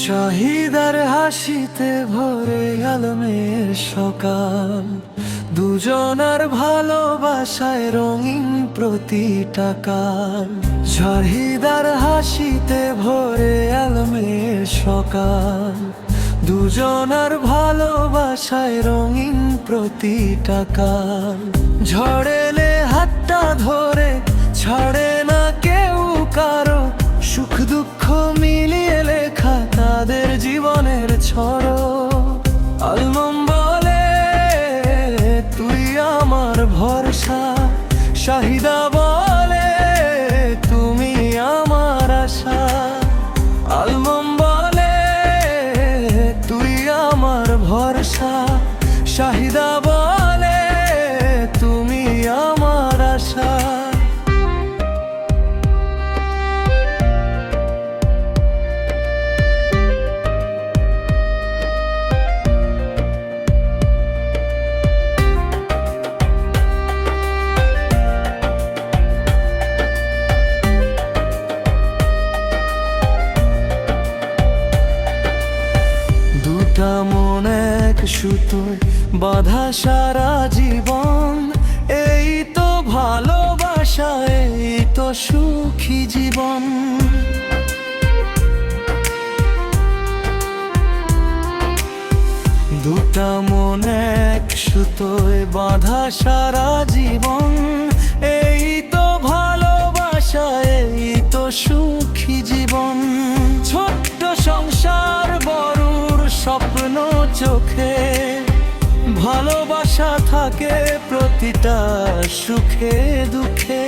শাহিদার হাসিতে ভরে আলমের সকাল, দুজনার ভালোবাসায় রঙিন প্রতিটা কাল। শাহিদার হাসিতে ভরে আলমের সকাল, দুজনার ভালোবাসায় রঙিন প্রতিটা কাল। ঝড় এলে হাতটা ধরে ছাড়ে না কেউ কারো, সুখ দুঃখ মিলিয়ে লেখা তাদের জীবনের ছড়ক। আলম বলে তুই আমার ভরসা, শাহিদা বলে তুমি আমার আশা। আলম বলে তুই আমার ভরসা, শাহিদা বলে তুমি আমার আশা। দুটা মন এক সুতোয় বাঁধা সারা জীবন, এই তো ভালোবাসা, এই তো সুখী জীবন। দুটা মন এক সুতোয় বাঁধা সারা জীবন, এই তো ভালোবাসা, এই তো সুখী জীবন। ছোট্ট সংসার বড়র স্বপ্ন চোখে, ভালোবাসা থাকে প্রতিটা সুখে দুঃখে।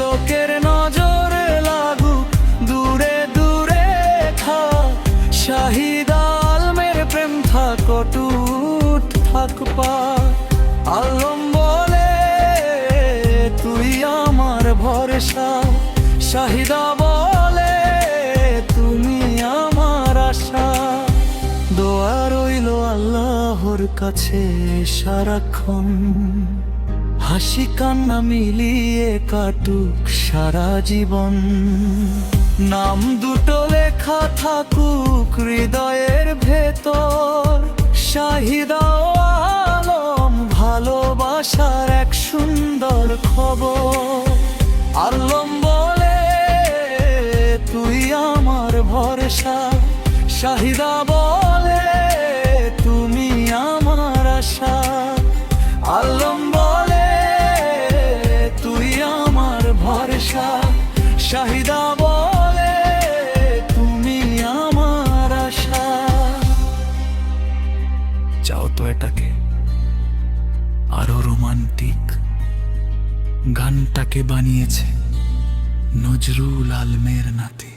লোকের নজরে লাগুক দূরে দূরে থাক, শাহিদা আলমের প্রেম থাক অটুট থাক পাক। আলম বলে তুই আমার ভরসা, শাহিদা বলে তুমি আমার আশা। দোয়া রইল আল্লাহর কাছে সারাক্ষণ, হাসি কান্না মিলিয়ে কাটুক সারা জীবন। নাম দুটো লেখা থাকুক হৃদয়ের ভেতর, শাহিদা ও আলম ভালোবাসার এক সুন্দর খবর। আলম বলে তুই আমার ভরসা, শাহিদা বলে তুমি আমার আশা। আলম বলে তুই আমার ভরসা, শাহিদা বলে তুমি আমার আশা। চাও তো এটাকে আরো রোমান্টিক, গানটাকে বানিয়েছে নজরুল আলমের নাতি।